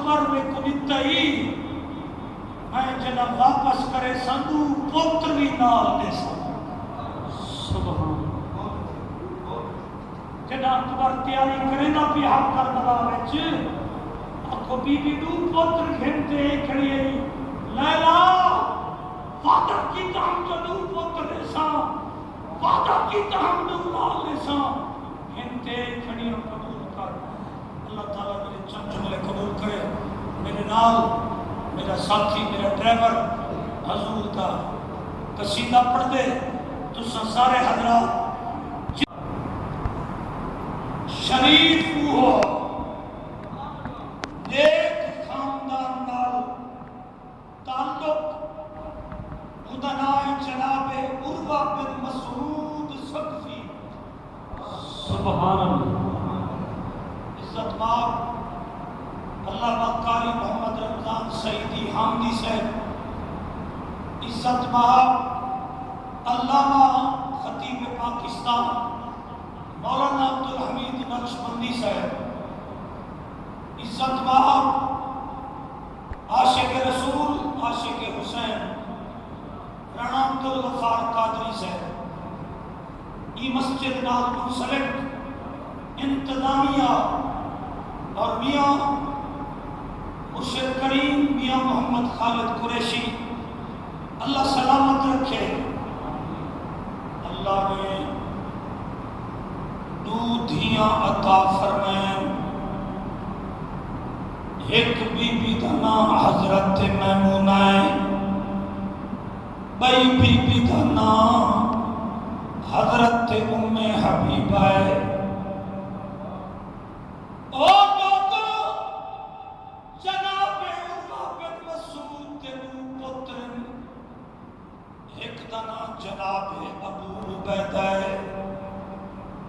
عمر میں کنتائی میں جنا واپس کرے سندو پوتر بھی نال دے سبحان جنا اکبر تیاری کرے نا بھی حق کربلا وچ اکو بی بی دو پوتر گھنتے کھڑی ہے لیلا وعدہ کی ہم جو پوتر ایسا وعدہ کی ہم دو نال ایسا گھنتے کھڑی قبول کر اللہ تعالیٰ میرے چند جملے قبول کرے میرے نال میرا ساتھی میرا ڈرائیور حضور کا قصیدہ پڑھ دے تو سارے حضرات شریف ہو نیک خاندان نال تعلق خدانائے جناب عروہ بن مسعود ثقفی سبحان اللہ عزت مآب علامہ قاری محمد رمضان سعیدی حامدی صاحب عزت مآب علامہ خطیب پاکستان مولانا عبدالحمید نقشبندی صاحب عزت مآب عاشق رسول عاشق حسین رانا عبدالغفار قادری صاحب ای مسجد نال منسلک انتظامیہ اور میاں مرشد کریم میاں محمد خالد قریشی اللہ سلامت رکھے اللہ نے دو دھیاں عطا فرمائیں ایک بی بی دا نام حضرت میمونہ ہے بئی بی بی دا نام حضرت ام حبیبہ ہے او لوگو جناب عروہ بن مسعود کے دو پتر ایک دا نام جناب ابو عبیدہ ہے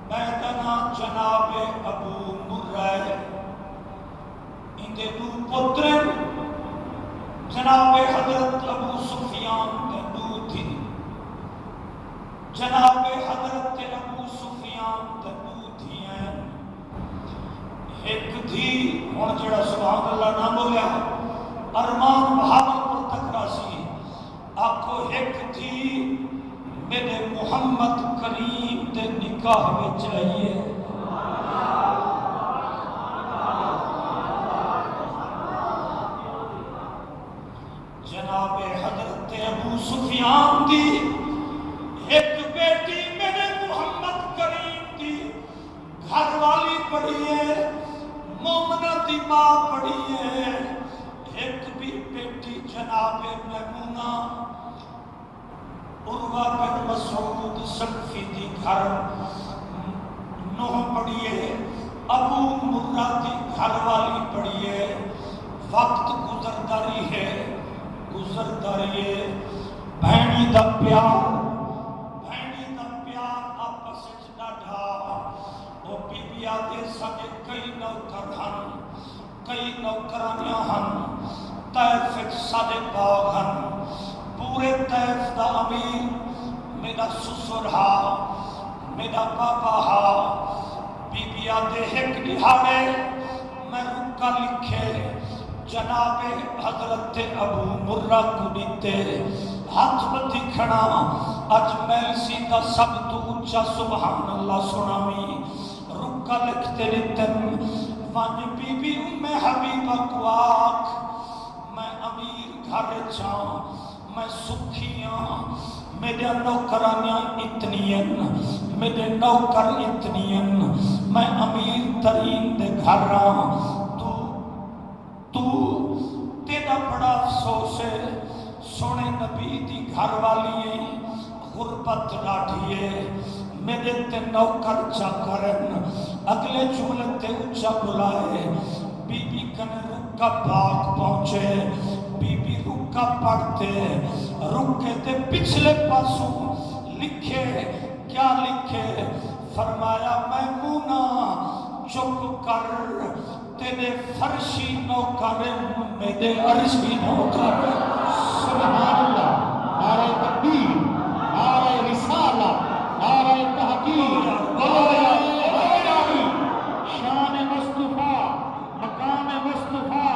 بیدنا جناب ابو مرہ اندے دو پتر جناب حضرت ابو سفیان دے دو تھی جناب حضرت ابو سفیان دے دو تھی ہیں ایک تھی اور جڑا سبحان اللہ نہ بولیا ارمان بہاول پر تک راسی آپ کو ایک تھی میرے محمد کریم دے نکاح میں چاہیے جناب حضرت ابو سفیان دی ایک بیٹی میرے محمد کریم دی گھر والی پڑھی ہے مومنہ دی ماں پڑھی ہے ایک بھی بیٹی جناب میمونہ عروہ بن مسعود ثقفی دی گھر نوح پڑھئے ابو مرہ دی گھر والی پڑھئے وقت گزرداری ہے بہنی دا پیار آپس ڈاڈھا وہ بی بی آدھے ساڑھے کئی نوکر ہن کئی نوکرانیاں ہن طائف ساڑھے باغ ہن پورے طائف دا امیر میرا سسر ہا میرا بابا ہا بی بی آدھے ایک نہاڑے میں رکا لکھے جناب حضرت ابو مرہ کو دیتے ہاتھ بدھی کھڑا اج میلسی دا سب تو اچھا سبحان اللہ سنامی رکا لکھتے لیتن وانی بی بی ام حبیبہ کو آکھ میں امیر گھر چاہاں میں سکھیاں میرے نوکرانیاں اتنین میرے نوکر اتنین میں امیر ترین دے گھر رہا تو تیرا بڑا افسوس ہے سونے نبی دی گھر والی غربت ڈاٹھیے میرے تے نوکر چا کرن اگلے جملے تے اچھا بلائے بی بی کنے رکا باغ پہنچے بی بی رکا پڑھتے رکے تے پچھلے پاسوں لکھے کیا لکھے فرمایا میمونہ چپ کر تیرے فرشی نوکر میرے عرشی نوکر سبحان اللہ نعرہ تکبیر نعرہ رسالہ نعرہ تحقیق شان مصطفیٰ مقام مصطفیٰ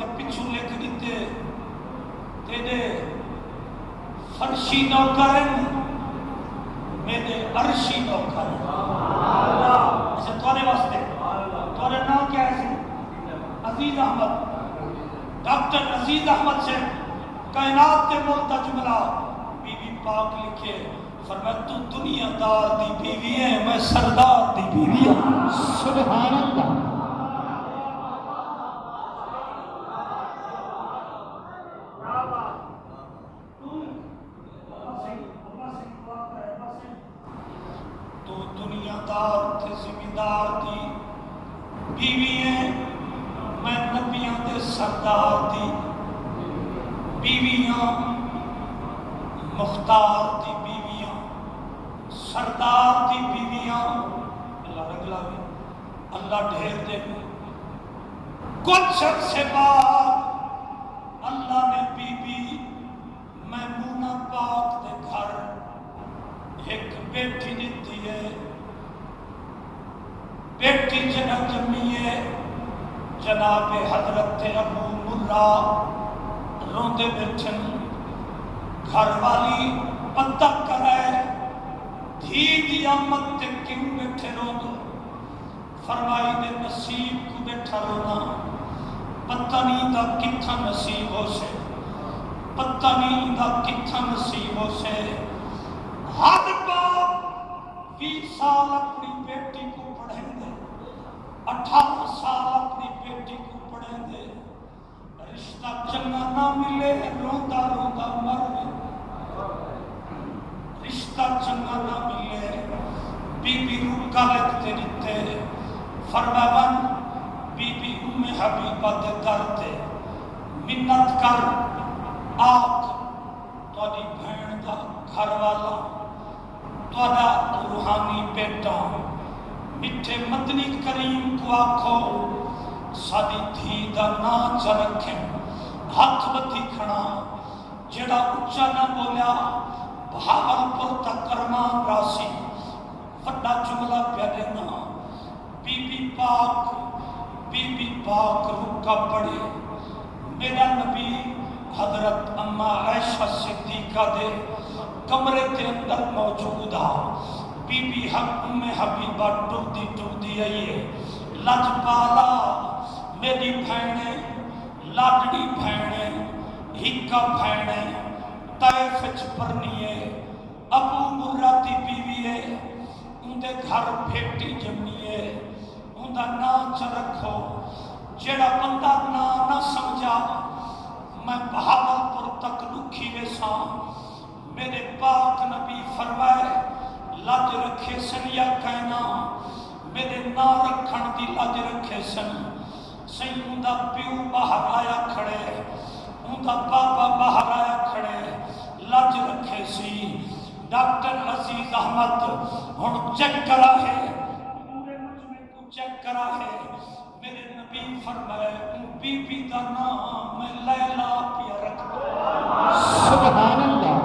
تے پچھو لکھ دیتے تیرے فرشی نوکر ہیں میرے عرشی نوکر ہیں اسے تورے واسطے تورے نام کیا ہے عزیز احمد ڈاکٹر عزیز احمد سے کائنات تے ملتا جملہ بی بی پاک لکھے فرمایا تو دنیا دار دی بیوی ہے میں سردار دی بیوی ہوں سبحان اللہ تو دنیا دار تے زمیندار دی بیوی ہے میں نبیاں دے سردار دی بیویاں مختار دی بیویاں سردار دی بیویاں اللہ رگلا بھی اللہ ڈھیر دے کچھ عرصے بعد اللہ نے بی بی میمونہ پاک دے گھر ایک بیٹی دیتی ہے بیٹی جنہ جمی ہے جناب حضرت ابو مرہ روندے بیٹھن گھر والی پتہ کرائے دھی دی آمد تے کیوں بیٹھے روندو فرمائی دے نصیب کو بیٹھا رونا پتہ نہیں دا کتھا نصیب ہو سے پتہ نہیں دا کتھا نصیب ہو سے ہر باپ 20 سال اپنی بیٹی کو پڑھیں دے 18 سال اپنی بیٹی کو پڑھیں دے رشتہ چنگا نہ ملے روندا روندا مر گئے رشتہ چنگا نہ ملے بی بی رکا لکھتے رہتے فرماون بی بی ام حبیبہ دے در تے منت کر آگ تواڈی بہن دا گھر والا تواڈا روحانی بیٹا میٹھے مدنی کریم کو آکھو ساری دھی دا نا چ رکھیں ہاتھ بدھی کھڑا جڑا اچا نہ بولیا بہاولپور تک کرمان راسی وڈا جملہ پیا دینا بی بی پاک رکا پڑے میرا نبی حضرت اما عائشہ صدیقہ دے کمرے کے اندر موجود آ بی بی ام حبیبہ ٹردی آئیے لج پالا میری بھینے لاڈڑی بھینے ہکا بھینے طائف وچ پرنیے ابو مرہ دی بیویے اندے گھر بیٹی جمنیے اندہ نا چ رکھو جیڑا بندہ نا نہ سمجھا میں بہاولپور تک لکھی ویسا میرے پاک نبی فرمائے لج رکھے سن یا کہنا میرے نا رکھن دی لج رکھے سن سہی اندہ پیو باہر آیا کھڑے اندہ بابا باہر آیا کھڑے لج رکھے سی ڈاکٹر عزیز احمد ہن چیک کرا ہے پورے مجمع کو چیک کرا ہے میرے نبی فرمائے بی بی دا نام میں لیلا پیا رکھ سبحان اللہ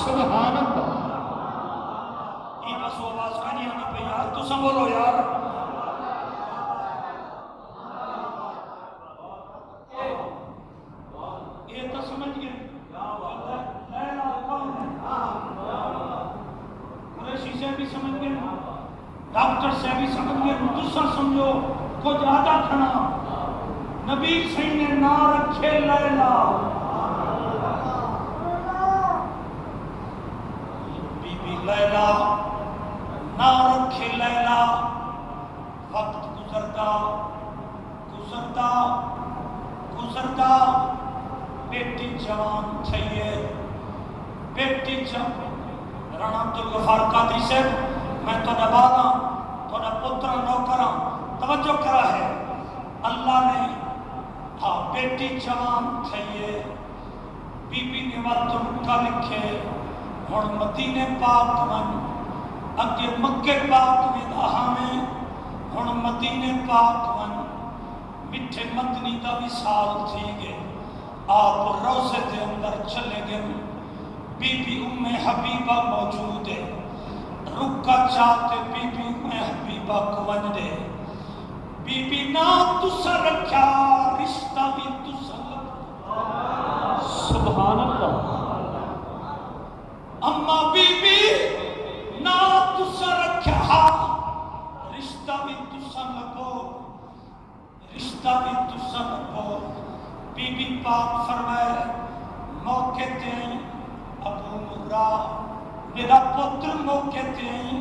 سبحان اللہ یہ بس وہ آواز کا نہیں آنا پہ یار تو سنبھولو یار یہ تو سمجھ گئے لیلا کون ہے قریشی سے بھی سمجھ گئے ڈاکٹر سے بھی سمجھ گئے دوسرا سمجھو کچھ آدھا کھنا نبی صحیح نے نا رکھے لیلا بی بی لیلا نا رکھے لیلا وقت گزرتا بیٹی جوان تھئیے بیٹی جب رانا عبدالغفار قادری سے میں تو نبانا تو نہ پتر نوکرا توجہ کرا ہے اللہ نے ہاں بیٹی جوان تھئیے بی بی نے وقت کا لکھے اور مدینے پاک من اگے مکے پاک میں دہا میں اور مدینے پاک من مٹھے مدنی دا وصال تھی گئے آپ روزے دے اندر چلے گئے بی بی ام حبیبہ موجود ہے رکا چاہتے بی بی ام حبیبہ کو ون دے بی بی نا تسا رکھا رشتہ سبحان اللہ اما بی بی نا تسا رکھا رشتہ بھی تسا لگو رشتہ بھی تسا لگو بی بی پاک فرمائے موقع دیں ابو مرا میرا پتر موقع دیں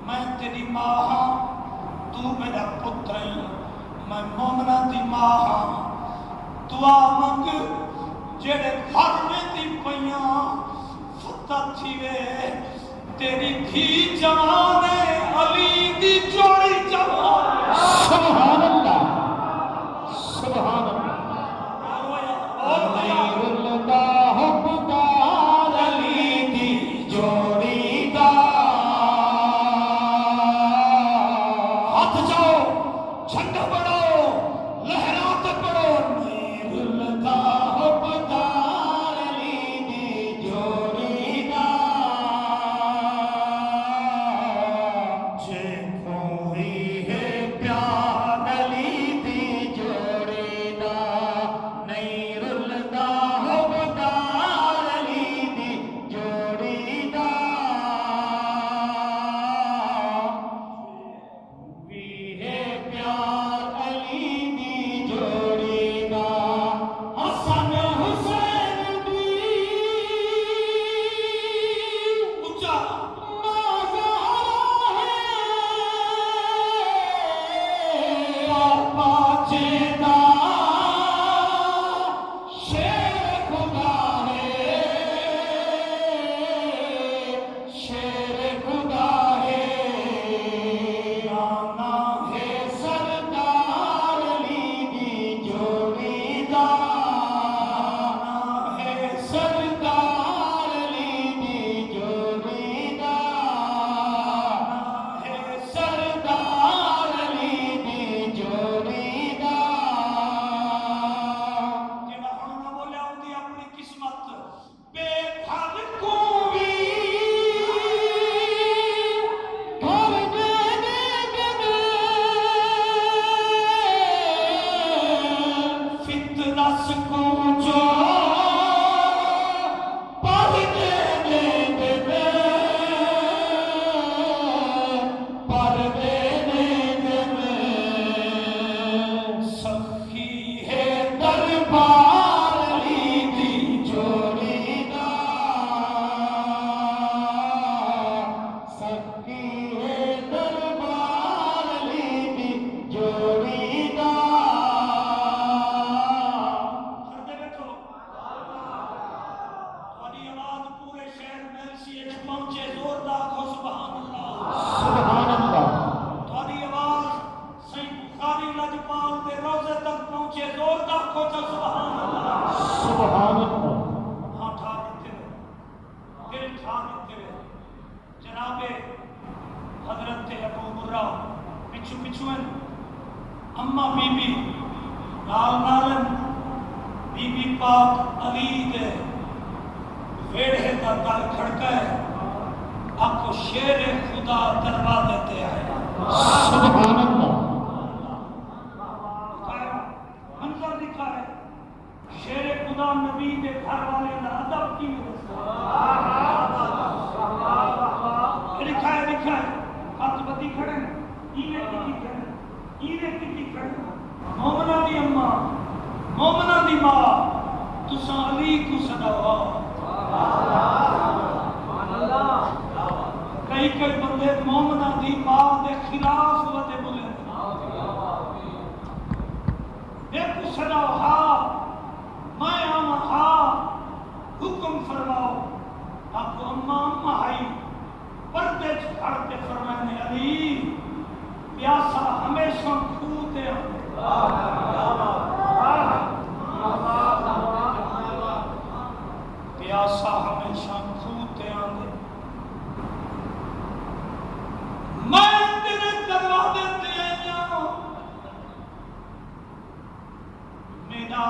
میں تیری ماں ہاں تو میرا پتر ہے میں مومنہ دی ماں ہاں دعا منگ جڑے گھر میں دی پیاں فتح تھی وے تیری دھی جوان ہے علی دی جوڑی جوان سبحان اللہ سبحان اللہ غیر اللہ حقدار علی دی جوڑی دا ہاتھ جاؤ جھنڈا بڑھاؤ لہرات پڑھو غیر اللہ حقدار علی دی جوڑی دا جے کوئی ہے پیار علی دی جوڑی دا غیر اللہ حقدار علی دی جوڑی دا وی ہے پیار علی دی جوڑی دا حسن حسین دی اچھا جڑا ہن نہ بولیا ہوندی اپنی قسمت بے بھاگ کو رس کو جو پڑھ دے سخی ہے دربار علی دی جوڑی دا سخی ہے دربار علی دی جوڑی دا کر دے بیٹھو تھوڑی آواز پورے شہر میلسی وچ پہنچے زوردار کو سبحان اللہ سبحان اللہ تھوڑی آواز صحیح بخاری لجپال دے روزے تک پہنچے زوردار کو سبحان اللہ سبحان اللہ ہاں ٹھا دیتے ہوئے دل ٹھا دیتے ہوئے جناب حضرت ابو مرہ پچھو پچھو ہیں اما بی بی نال نالن بی بی پاک علی دے ویڑے دا دل کھڑکا ہے آپ کو شیر خدا دروازے تے آئے سبحان اللہ منظر دکھا ہے شیر خدا نبی دے گھر والے دا ادب کی لکھا ہے ہاتھ بدی کھڑے اینے کی کھڑے مومنہ دی اماں مومنہ دی ماں تساں علی کو صداوا کئی بندے مومنہ دی ماں دے خلاف ودے بولے دیکھو صداو ہاں میں آمہ ہاں حکم فرماؤ آپ کو اماں آئی پردے چھڑتے فرمانے علی پیاسا ہمیشہ کھوتے پیاسا ہمیشہ کھوتے آندے میں تیرے دروازے تے آیا میرا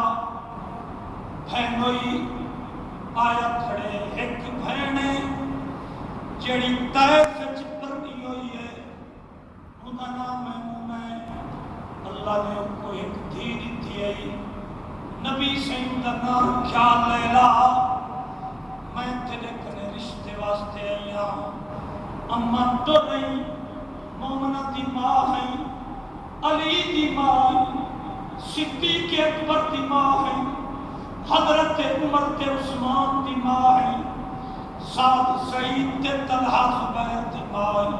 بہنوئی آیا کھڑے ایک بہنے جڑی طائف وچ پردی ہوئی ہے انہاں نام ہے اللہ نے کو ایک دھی دتی ہے نبی سین دا نام خیال لیلا میں تیرے کنے رشتے واسطے آئیاں اما تو نہیں مومنہ دی ماں ہیں علی دی ماں ہیں صدیق اکبر دی ماں ہیں حضرت عمر تے عثمان دی ماں ہیں سعد سعید تے طلحہ زبیر دی ماں ہیں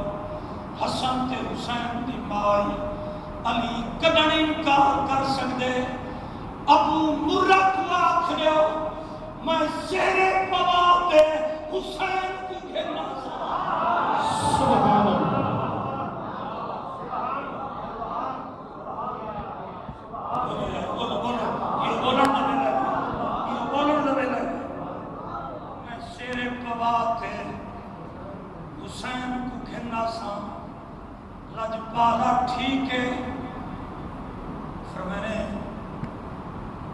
حسن تے حسین دی ماں ہیں علی کدن انکار کر سکتے ابو مرہ کو آکھ لیو میں زیر پواتے حسین کو گھرنا سبحان اللہ حسین کو گھرنا سا لجپالا ٹھیک ہے فرمانے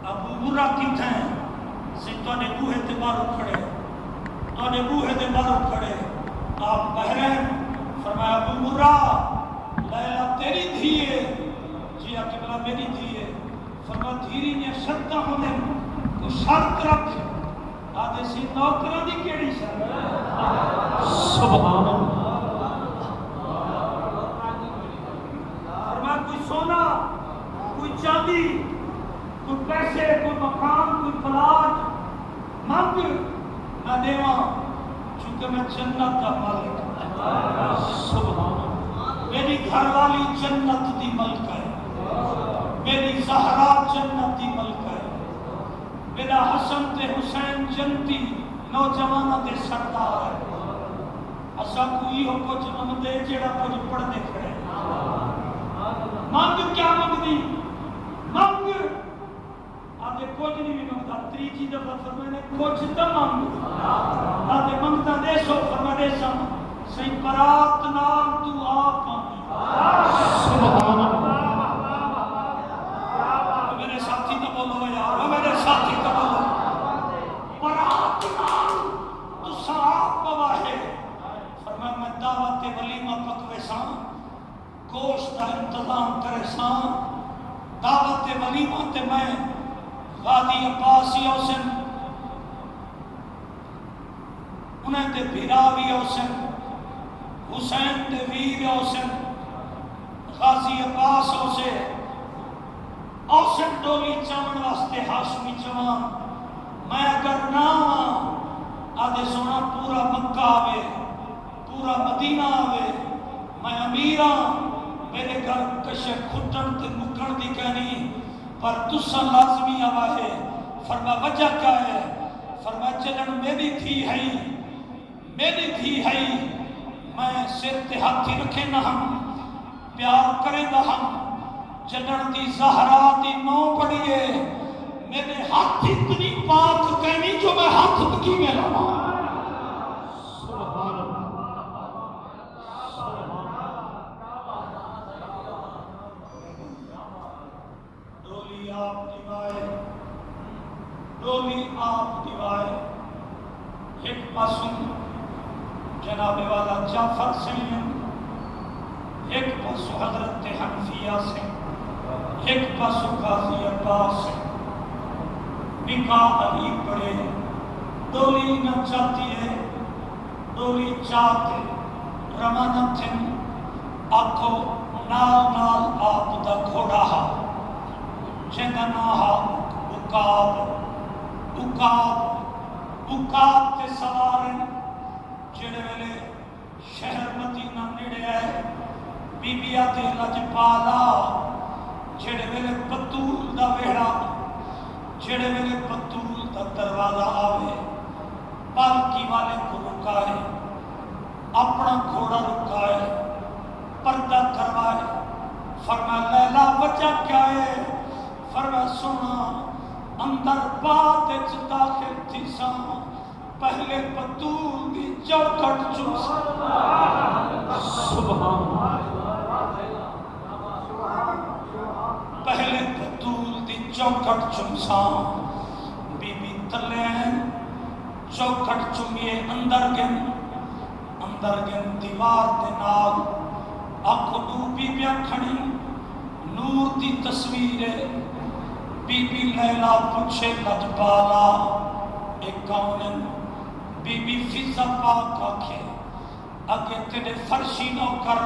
ابو مرہ کتھا ہے سی توڑے بوہے تے بارو کھڑے توڑے بوہے تے بارو کھڑے آپ بحرین فرمایا ابو مرہ لیلہ تیری دھیے جی قبلہ میری دھیے فرمایا دھیری نے شرطہ ہونے کو شرط رکھ آدھے سی نوکرہ دی کیڑی شرط سبحان اللہ فرمایا کوئی سونا کوئی چاندی کوئی پیسے کوئی مکان کوئی پلاٹ مانگ نہ دیواں چونکہ میں جنت کا مالک سبحان اللہ میری گھر والی جنت دی ملک ہے میری زہرا جنت دی ملک ہے میرا حسن تے حسین جنتی نوجوانہ دے سردار ہے اسا کوئی ہو کچھ امدے جیڑا کچھ پڑھ دے کھڑے مانگ کیا مانگ دی مانگ آدھے کچھ نہیں بھی مانگتا تریجی دفعہ فرمانے کچھ تو مانگ آدھے مانگتا دے سو فرما دے سا سی برات نام تو آپ مانگی سبحان اللہ میرے ساتھی تو بولو یار میرے ساتھی تو بولو برات نام تو سا آپ بواہے فرمایا میں دعوت ولیمہ پکوے سا گوشت کا انتظام کرے سا دعوت ولیمہ تے میں غازی عباسی حسین انہیں تے بھیراوی حسین حسین تے ویر حسین غازی عباس حسین حسین ڈولی چاون واسطے ہاشمی جوان میں اگر نہ آدھے سونا پورا مکہ آوے پورا مدینہ آوے میں امیراں میرے گھر کشے کھٹن تے مکن دی کہنی پر تسا لازمی آوا ہے فرما وجہ کیا ہے فرما چلن میری تھی ہے میں سر تے ہاتھی رکھے نہ ہم پیار کرے نہ ہم چلن دی زہرا دی نو پڑیے میرے ہاتھ اتنی پاک کہنی جو میں ہاتھ تکی میں لما سبحان اللہ ڈولی آپ دیوائے ایک پاسوں جناب والا جعفر سین ایک پاسوں حضرت حنفیہ سے ایک پاسوں غازی عباس سے نکاح علی پڑے ڈولی نہ چاہتی ہے ڈولی چاہتے روانہ تھن آکھو نال نال آپ دا گھوڑا ہا جنگا ناہا اکاب تے سوارن جڑے ویلے شہر مدینہ نیڑے ہے بی بیا تے لجپالا جڑے ویلے پتول دا ویڑا جڑے ویلے پتول دا دروازہ آوے پالکی والے کو رکائے اپنا گھوڑا رکائے پردہ کروائے فرمایا لیلا وجہ کیا ہے فرمایا سنا اندر بات داخل تھی سا پہلے پتول دی چوکھٹ چوسا سبحان پہلے پتول دی چوکھٹ چوسا بی بی تلین چوکھٹ چمیے اندر گن دیوار دے نال آنکھو ڈوبی بیا کھڑی نور دی تصویر بی بی لیلا پوچھے لجپالا ایک کونن بی بی فضا پاک آکھے اگے تیرے فرشی نوکر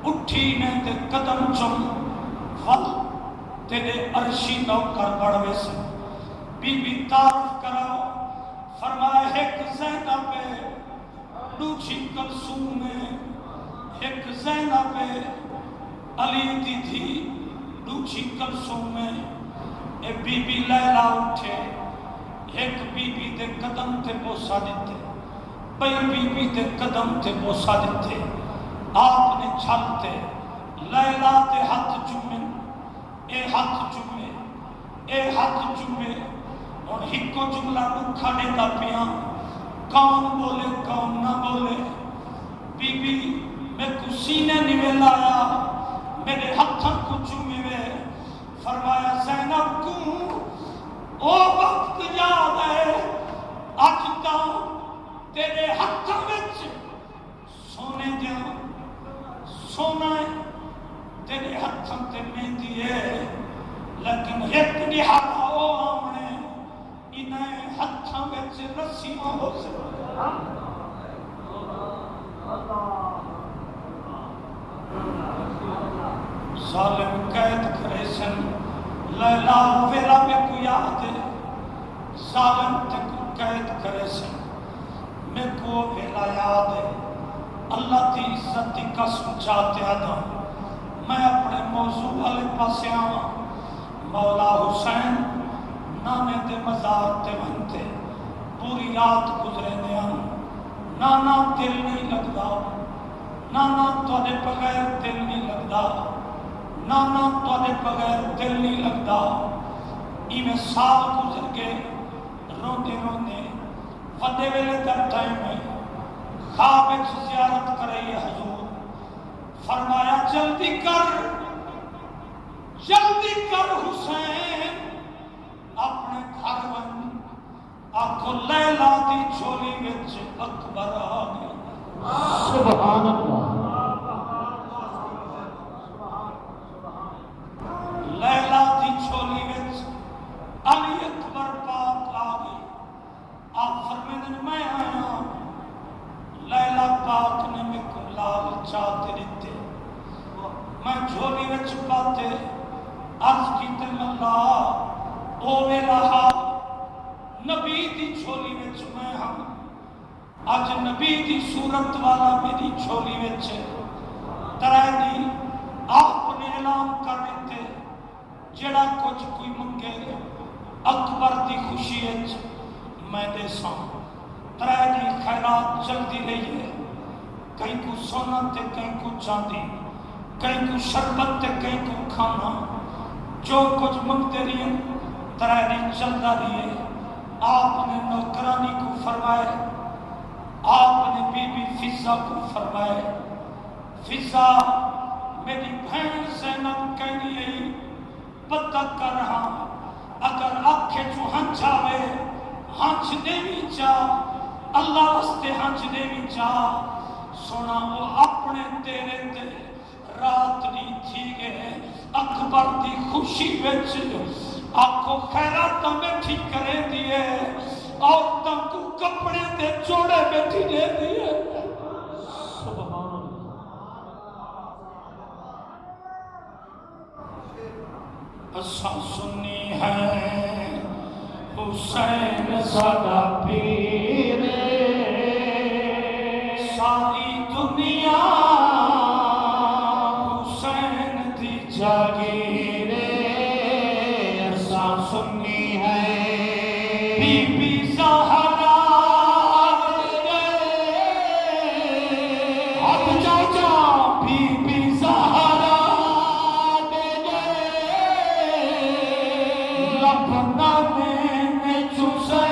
اٹھی نے تے قدم چم ول تیرے عرشی نوکر بڑھوے سے بی بی تعارف کراؤ فرمائے ایک زینب دوسری کلثوم ایک زینب علی دی تھی دوسری کلثوم اے بی بی لیلا اٹھے ایک بی بی دے قدم تے بوسا دیتے بئی بی بی دے قدم تے بوسا دیتے آپ نے چھلتے لیلا دے ہاتھ چومے اے ہاتھ چومے اے ہاتھ چومے اور ہکو جملہ رکھا دے دا پیاں کون بولے کون نہ بولے بی بی میں کو سینے نوے لایا میرے ہاتھاں کو چومے وے فرمایا زینب کو او وقت یاد ہے اج تا تیرے ہاتھاں وچ سونے دیا سونا ہے تیرے ہاتھاں تے مہندی ہے لیکن ایک نہارا او آمنے انہیں ہاتھاں وچ رسیاں ہو سکتا ظالم قید کرے سن لیلا ویلا میں کو یاد ہے ظالم تے کو قید کرے سن میں کو ویلا یاد ہے اللہ کی عزت کی قسم چاہتے آدھا میں اپنے موضوع والے پاسے آواں مولا حسین نانے دے مزار تے ونتے پوری رات گزرے دیاں نانا دل نہیں لگدا نانا توڑے بغیر دل نہیں لگدا نانا توڑے بغیر دل نہیں لگدا ایویں سال گزر کے روندے روندے وڈے ویلے در ٹائم میں خواب ایک زیارت کرئی حضور فرمایا جلدی کر حسین اپنے گھر ون آکھو لیلا دی چھولی وچ اکبر آ گیا سبحان اللہ لیلا دی چھولی وچ علی اکبر پاک آ گئی آپ فرمیدن میں آیا لیلا پاک نے میں کو لال چاہتے رہتے میں جھولی وچ پاتے عرض کی تم اللہ او ویلا نبی دی جھولی وچ میں ہم آج نبی دی صورت والا میری جھولی وچ ترائے دی آپ نے اعلان کر دیتے جڑا کچھ کوئی منگے اکبر دی خوشی وچ میں دے ساں ترائے دی خیرات چلتی رہی ہے کہیں کو سونا تے کہیں کو چاندی کہیں کو شربت تے کہیں کو کھانا جو کچھ منگتے رہی ہیں ترائے دی چلتا رہی ہے آپ نے نوکرانی کو فرمائے آپ نے بی بی فضا کو فرمائے فضا میری بہن زینب کہنی ہے پتہ کر رہا اگر آنکھیں جو ہنچ آوے ہنچ دیوی چاہ اللہ واسطے ہنچ دیوی چاہ سونا وہ اپنے تیرے تے رات نہیں تھی گئے اکبر دی خوشی وچ آنکھوں خیرات میں ٹھیک کرے دیئے عورتوں کو کپڑے تے چوڑے بیٹھی دے دیئے سبحان اللہ اساں سنی ہے حسین ساڈا پیر ساری دنیا حسین دی جاگیر اساں سنی ہے بی بی زہرا ہاتھ چاچا بی بی زہرا لبنا میں چوسے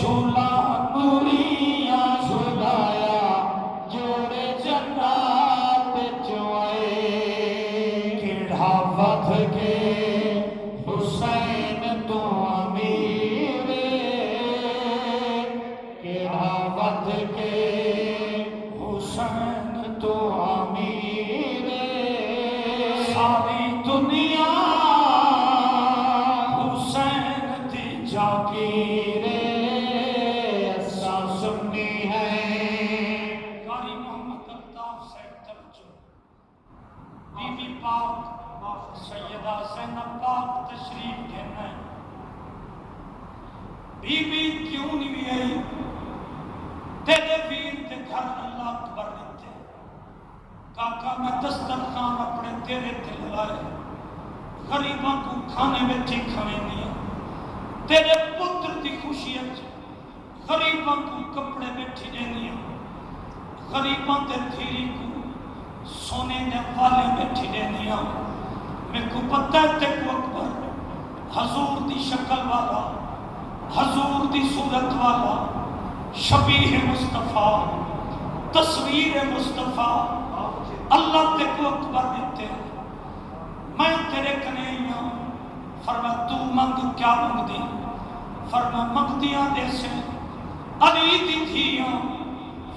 جھولا نوریاں جھولایا جوڑے جنات چوئے کیڑا ودھ کے حسین تو امیر کیڑا ودھ کے حسین تو امیر ساری دنیا بی بی کیوں نہیں بھی آئی تیرے ویر تے گھر اللہ اکبر دیتے کاکا میں دسترخوان اپنے تیرے تے لائے غریباں کو کھانے میں ٹھیک کھویں دیا تیرے پتر دی خوشیت غریباں کو کپڑے میں ٹھینے دیا غریباں تے دھیری کو سونے نے والے میں ٹھینے دیا میں کو پتہ ہے تے کو اکبر حضور دی شکل والا حضور دی صورت والا شبیہ مصطفیٰ تصویر مصطفیٰ اللہ تے کو اکبر دیتے میں تیرے کنیاں فرما تو منگ کیا منگ دی فرما منگ دیا دے سے علی دی تھیاں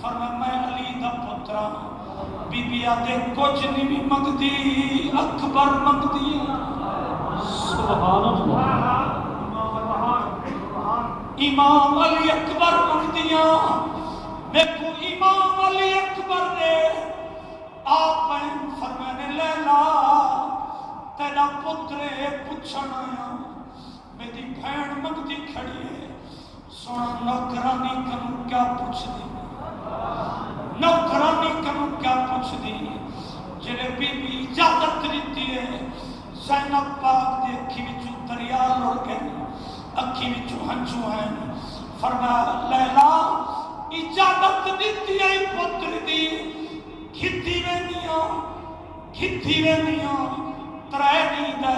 فرما میں علی دا پترا بی بی آدھے کچھ نہیں بھی منگ دی اکبر منگ دیا سبحان اللہ امام علی اکبر منگ دیا میں کو امام علی اکبر نے آپ فرمانے لیلا تیرا پترے پچھن آیا میری بھین منگتی کھڑی ہے سونا نوکرانی کنو کیا پوچھ دی نوکرانی کنو کیا پوچھ دی جنہیں بی بی اجازت دیتی ہے زینب پاک دے اکھی وچو دریا لڑ گئے اکھی وچو ہنچو ہیں فرمایا لیلا اجازت دیتی ہے پتر دی کھتی میں نیاں ترائے نہیں دے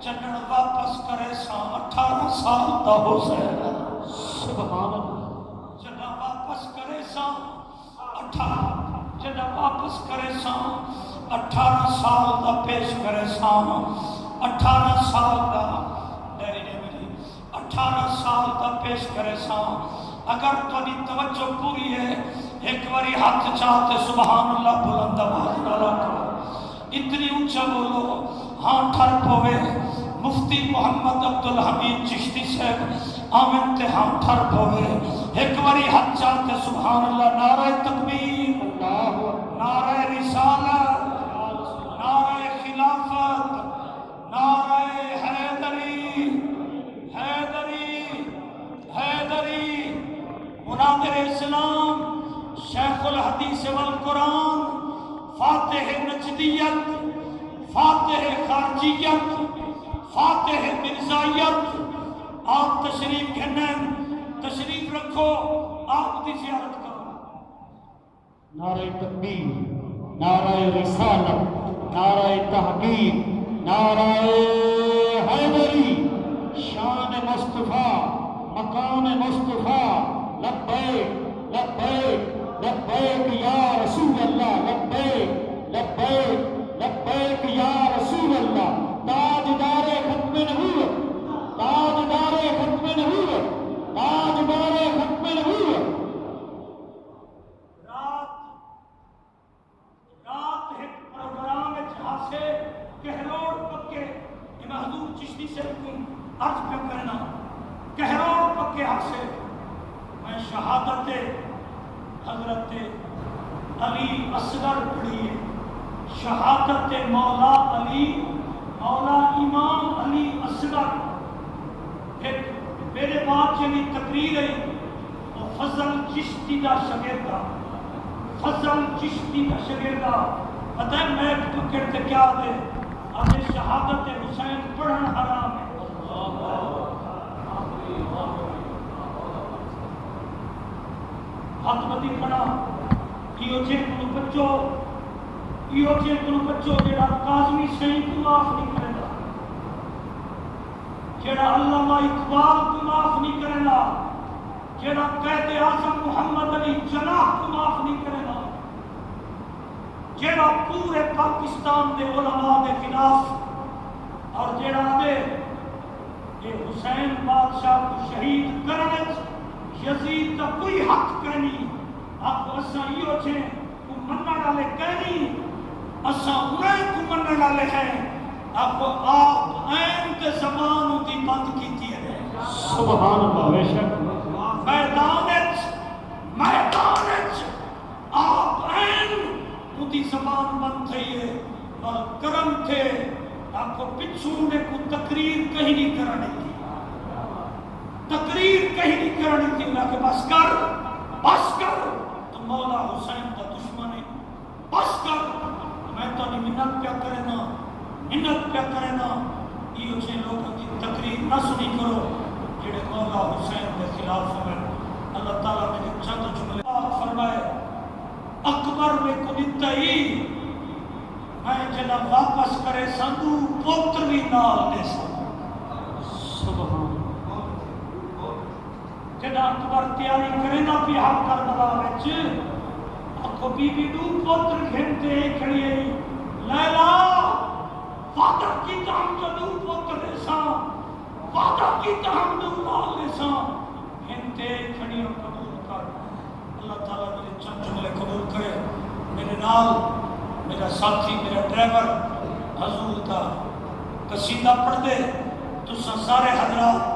جنن واپس کرے سا 18 سال دا ہو سکتا سبحان اللہ جنن واپس کرے سا 18 سال دا پیش کرے سا 18 سال دا ڈیری نے میری 18 سال دا پیش کرے سا اگر تو نہیں توجہ پوری ہے ایک باری ہاتھ چاہتے سبحان اللہ بلند آواز نالا کرو اتنی اونچا بولو ہاں ٹھر پوے مفتی محمد عبدالحمید چشتی صاحب آمن تے ہاں ٹھر پوے ایک باری ہاتھ چاہتے سبحان اللہ نعرہ تکبیر نعرہ رسالت نعرہ خلافت نعرہ حیدری مناظر اسلام شیخ الحدیث والقرآن فاتح نجدیت فاتح خارجیت فاتح مرزائیت آپ تشریف گھنن تشریف رکھو آپ دی زیارت کرو نعرہ تکبیر نعرہ رسالت نعرہ تحقیق نعرہ حیدری شان مصطفیٰ مقام مصطفیٰ لبیک لبیک لبیک یا رسول اللہ لبیک لبیک لبیک یا رسول اللہ تاجدار ختم نبوت تاجدار ختم نبوت تاجدار ختم نبوت رات ایک پروگرام جہاں سے کہروڑ پکے امام حضور چشتی سے عرض پہ کرنا کہروڑ پکے ہاں سے میں شہادت حضرت علی اصغر پڑھی ہے شہادت مولا علی مولا امام علی اصغر ایک میرے بعد جنی تقریر ہے وہ فضل چشتی دا شگردہ فضل چشتی دا شگردہ پتہ ہے میں پکڑتے کیا دے اب شہادت حسین پڑھن حرام ہے ہاتھ بدی پڑھا ایو جے کنو بچو جیڑا کاظمی سین کو معاف نہیں کرے گا جیڑا علامہ اقبال کو معاف نہیں کرے گا جیڑا قائد اعظم محمد علی جناح کو معاف نہیں کرے گا جیڑا پورے پاکستان دے علماء دے خلاف اور جیڑا دے یہ حسین بادشاہ کو شہید کرنے یزید کا کوئی حق کہنی آپ اساں یہ چھے کو مننا والے کہنی اساں انہیں کو مننا والے ہیں آپ عین کے زبان دی بند کیتی ہے سبحان اللہ بے شک میدان آپ عین دی زبان بند تھی ہے اور کرم تھے آپ کو پچھوڑنے کو تقریر کہیں نہیں کرنے کی تقریر کہیں نہیں کرنی تھی میں کہ بس کر تو مولا حسین کا دشمن ہے بس کر میں تو منت پیا کرنا یہ جے لوگوں کی تقریر نہ سنی کرو جڑے مولا حسین کے خلاف ہوئے اللہ تعالیٰ نے چند جملے فرمائے اکبر میں کدتائی میں جنا واپس کرے سنگو پوتر بھی نال دے سبحان جنا اکبر تیاری کرے نا پیار کربلا وچ اکو بی بی دو پوتر گھنتے کھڑیے لیلا وعدہ کی ہم جو پوتر ایسا وعدہ کی ہم جو نال ایسا گھنتے کھڑیوں قبول کر اللہ تعالیٰ میرے چند جملے قبول کرے میرے نال میرا ساتھی میرا ڈرائیور حضور کا قصیدہ پڑھ دے تو سارے حضرات